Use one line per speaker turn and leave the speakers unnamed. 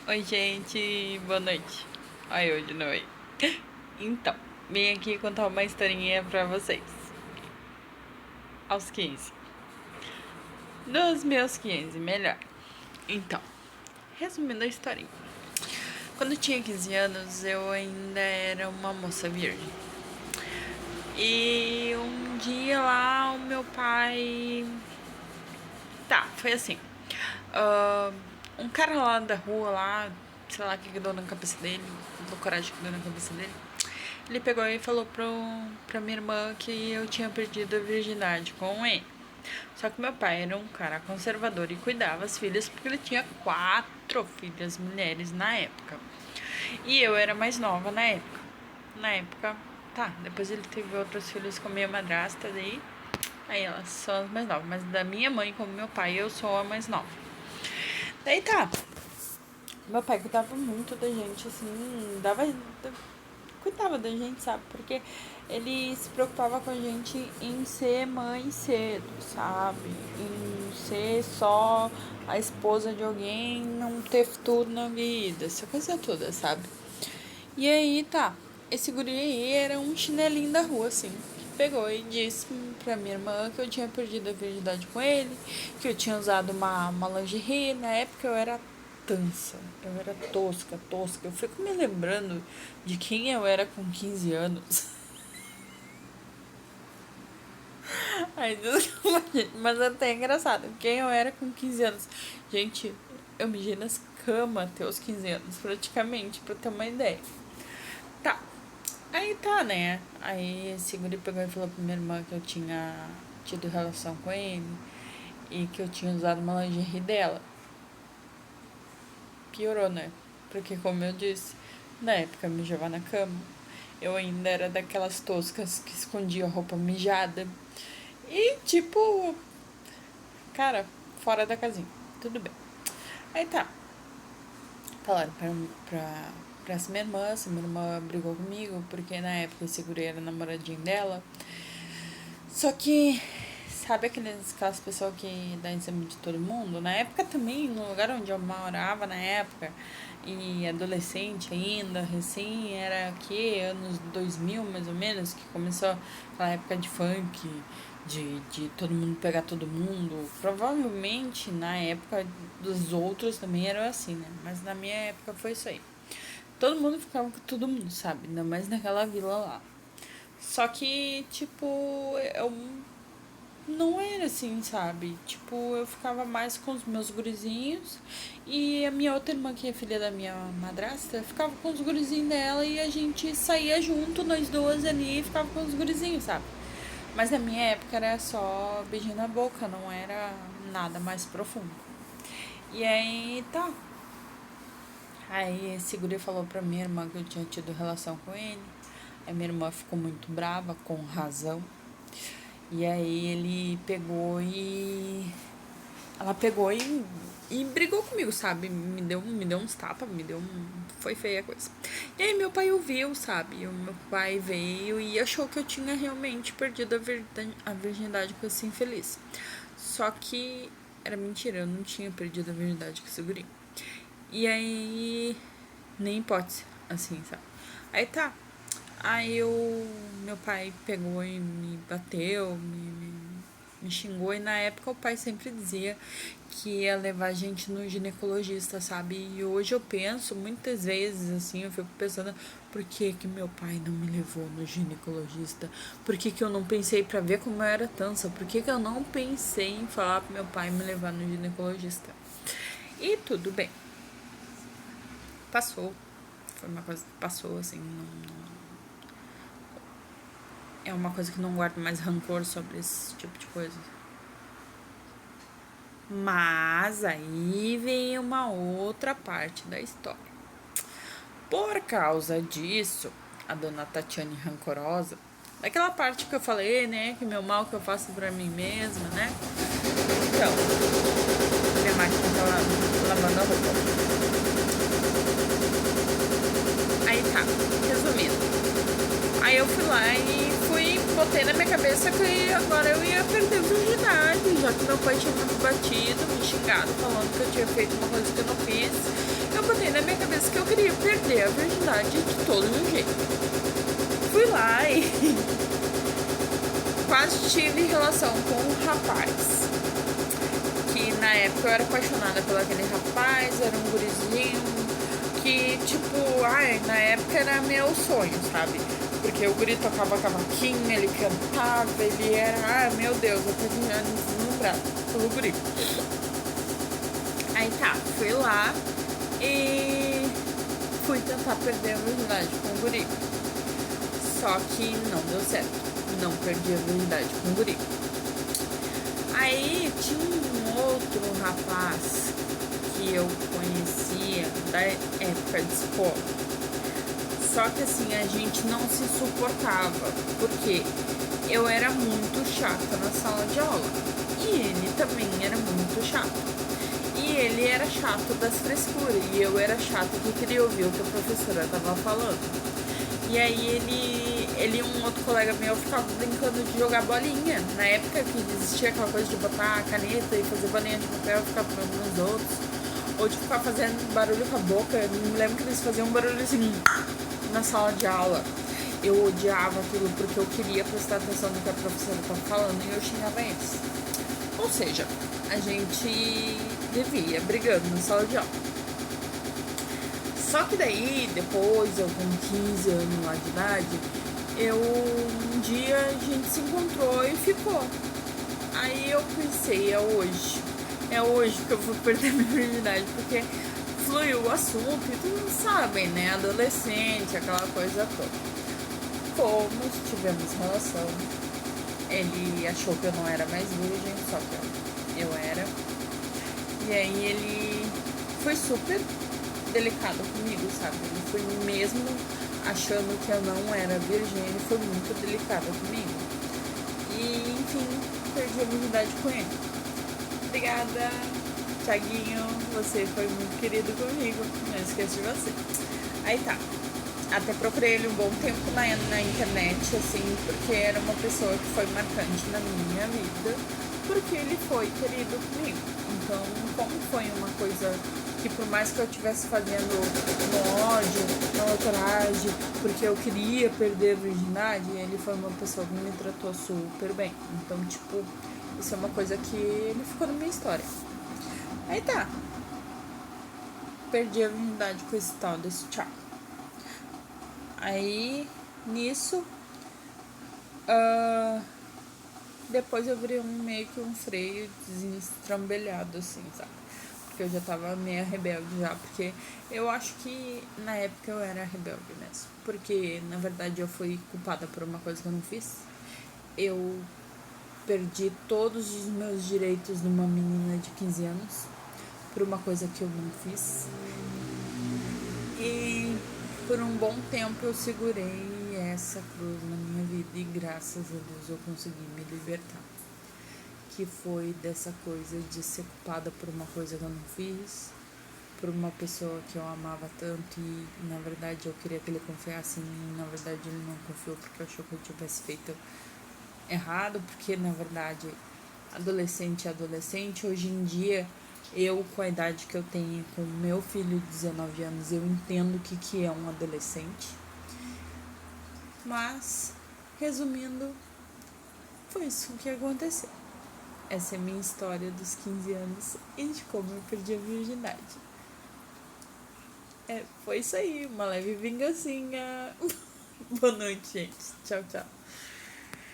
Oi, gente, boa noite. Ai, hoje não é. Então, vim aqui contar uma historinha pra vocês. Aos 15. Dos meus 15, melhor. Então, resumindo a historinha. Quando eu tinha 15 anos, eu ainda era uma moça virgem. E um dia lá, o meu pai. Tá, foi assim. Ah, um cara lá da rua, lá, sei lá o que deu na cabeça dele, do coragem que deu na cabeça dele. Ele pegou e falou pra minha irmã que eu tinha perdido a virgindade com ele. Só que meu pai era um cara conservador e cuidava as filhas porque ele tinha 4 filhas mulheres na época. E eu era mais nova na época. Na época, tá, depois ele teve outros filhos com minha madrasta, daí aí elas são as mais novas. Mas da minha mãe como meu pai, eu sou a mais nova. Daí tá. Meu pai cuidava muito da gente, assim, cuidava da gente, sabe? Porque ele se preocupava com a gente em ser mãe cedo, sabe? Em ser só a esposa de alguém, não ter futuro na vida, essa coisa toda, sabe? E aí tá, esse guri aí era um chinelinho da rua, assim, que pegou e disse pra minha irmã que eu tinha perdido a virgindade com ele, que eu tinha usado uma lingerie. Na época eu era tansa, eu era tosca. Eu fico me lembrando de quem eu era com 15 anos. Ai, desculpa, gente, mas é até engraçado. Quem eu era com 15 anos? Gente, eu mijei nas camas até os 15 anos, praticamente, pra ter uma ideia. Tá, aí tá, né? Aí esse guri pegou e falou pra minha irmã que eu tinha tido relação com ele e que eu tinha usado uma lingerie dela. Piorou, né? Porque, como eu disse, na época eu mijava na cama. Eu ainda era daquelas toscas que escondia a roupa mijada. E, tipo, cara, fora da casinha. Tudo bem. Aí tá. Falaram pra essa minha irmã brigou comigo, porque na época esse guri era namoradinho dela. Só que, sabe aquelas pessoas que dão em cima de todo mundo? Na época também, no lugar onde eu morava na época, e adolescente ainda, recém, era que anos 2000 mais ou menos, que começou aquela época de funk, de todo mundo pegar todo mundo. Provavelmente na época dos outros também era assim, né? Mas na minha época foi isso aí. Todo mundo ficava com todo mundo, sabe? Ainda mais naquela vila lá. Só que, tipo, eu não era assim, sabe? Tipo, eu ficava mais com os meus gurizinhos e a minha outra irmã, que é filha da minha madrasta, ficava com os gurizinhos dela e a gente saía junto, nós duas ali, e ficava com os gurizinhos, sabe? Mas na minha época era só beijinho na boca, não era nada mais profundo. E aí, tá. Aí esse guri falou pra minha irmã que eu tinha tido relação com ele. Aí minha irmã ficou muito brava, com razão. E aí ele pegou e. Ela pegou e brigou comigo, sabe? Me deu uns tapas, me deu um. Foi feia a coisa. E aí meu pai ouviu, sabe? O meu pai veio e achou que eu tinha realmente perdido a virgindade com esse infeliz. Só que era mentira, eu não tinha perdido a virgindade com esse guri. E aí. Nem hipótese, assim, sabe? Aí tá. Aí meu pai pegou e me bateu, me xingou. E na época o pai sempre dizia que ia levar a gente no ginecologista, sabe? E hoje eu penso, muitas vezes, assim, eu fico pensando, por que que meu pai não me levou no ginecologista? Por que que eu não pensei pra ver como eu era tansa? Por que que eu não pensei em falar pro meu pai me levar no ginecologista? E tudo bem. Passou. Foi uma coisa que passou, assim, é uma coisa que não guardo mais rancor sobre esse tipo de coisa. Mas aí vem uma outra parte da história. Por causa disso, a dona Tatiane rancorosa, daquela parte que eu falei, né, que meu mal que eu faço pra mim mesma, né? Então, minha máquina tá lavando a roupa. Aí tá, resumindo. Aí eu fui lá e botei na minha cabeça que agora eu ia perder a virgindade, já que meu pai tinha me batido, me xingado, falando que eu tinha feito uma coisa que eu não fiz. eu botei na minha cabeça que eu queria perder a virgindade de todo jeito. Fui lá e quase tive relação com um rapaz. Que na época eu era apaixonada por aquele rapaz, era um gurizinho que, tipo, na época era meu sonho, sabe? Porque o guri tocava cavaquinho, ele cantava, ele era, meu Deus, eu tô deslumbrada pelo guri. Aí tá, fui lá e fui tentar perder a virgindade com o guri. Só que não deu certo, não perdi a virgindade com o guri. Aí tinha um outro rapaz que eu conhecia da época de escola. Só que assim, a gente não se suportava, porque eu era muito chata na sala de aula. E ele também era muito chato. E ele era chato das frescuras, e eu era chata que queria ouvir o que a professora tava falando. E aí ele e um outro colega meu ficava brincando de jogar bolinha. Na época que existia aquela coisa de botar a caneta e fazer bolinha de papel, ficar pulando nos outros. Ou de ficar fazendo barulho com a boca. Eu me lembro que eles faziam um barulho assim na sala de aula. Eu odiava aquilo porque eu queria prestar atenção no que a professora estava falando e eu xingava eles. Ou seja, a gente vivia brigando na sala de aula. Só que daí, depois, eu com 15 anos lá de idade, um dia a gente se encontrou e ficou. Aí eu pensei, é hoje que eu vou perder minha virgindade, porque fluiu o assunto e todos sabem, né? Adolescente, aquela coisa toda. Fomos, tivemos relação. Ele achou que eu não era mais virgem, só que eu era. E aí ele foi super delicado comigo, sabe? Ele foi mesmo achando que eu não era virgem, ele foi muito delicado comigo. E, enfim, perdi a virgindade com ele. Obrigada, Thiaguinho, você foi muito querido comigo, não esqueço de você. Aí tá, até procurei ele um bom tempo na internet, assim, porque era uma pessoa que foi marcante na minha vida, porque ele foi querido comigo. Então, como foi uma coisa que por mais que eu estivesse fazendo no ódio, na outragem, porque eu queria perder a virgindade, ele foi uma pessoa que me tratou super bem. Então, tipo, isso é uma coisa que ele ficou na minha história. Aí tá. Perdi a virgindade com esse tal desse tchau. Aí, nisso, depois eu virei meio que um freio destrambelhado, assim, sabe? Porque eu já tava meio rebelde já, porque eu acho que na época eu era rebelde mesmo. Porque, na verdade, eu fui culpada por uma coisa que eu não fiz. Eu perdi todos os meus direitos numa menina de 15 anos por uma coisa que eu não fiz. E por um bom tempo eu segurei essa cruz na minha vida e graças a Deus eu consegui me libertar. Que foi dessa coisa de ser culpada por uma coisa que eu não fiz, por uma pessoa que eu amava tanto e na verdade eu queria que ele confiasse em mim, na verdade ele não confiou porque achou que eu tivesse feito errado, porque na verdade adolescente é adolescente. Hoje em dia, eu com a idade que eu tenho, com o meu filho de 19 anos, eu entendo o que é um adolescente. Mas, resumindo, foi isso que aconteceu. Essa é a minha história dos 15 anos e de como eu perdi a virgindade. Foi isso aí, uma leve vingancinha. Boa noite, gente. Tchau, tchau.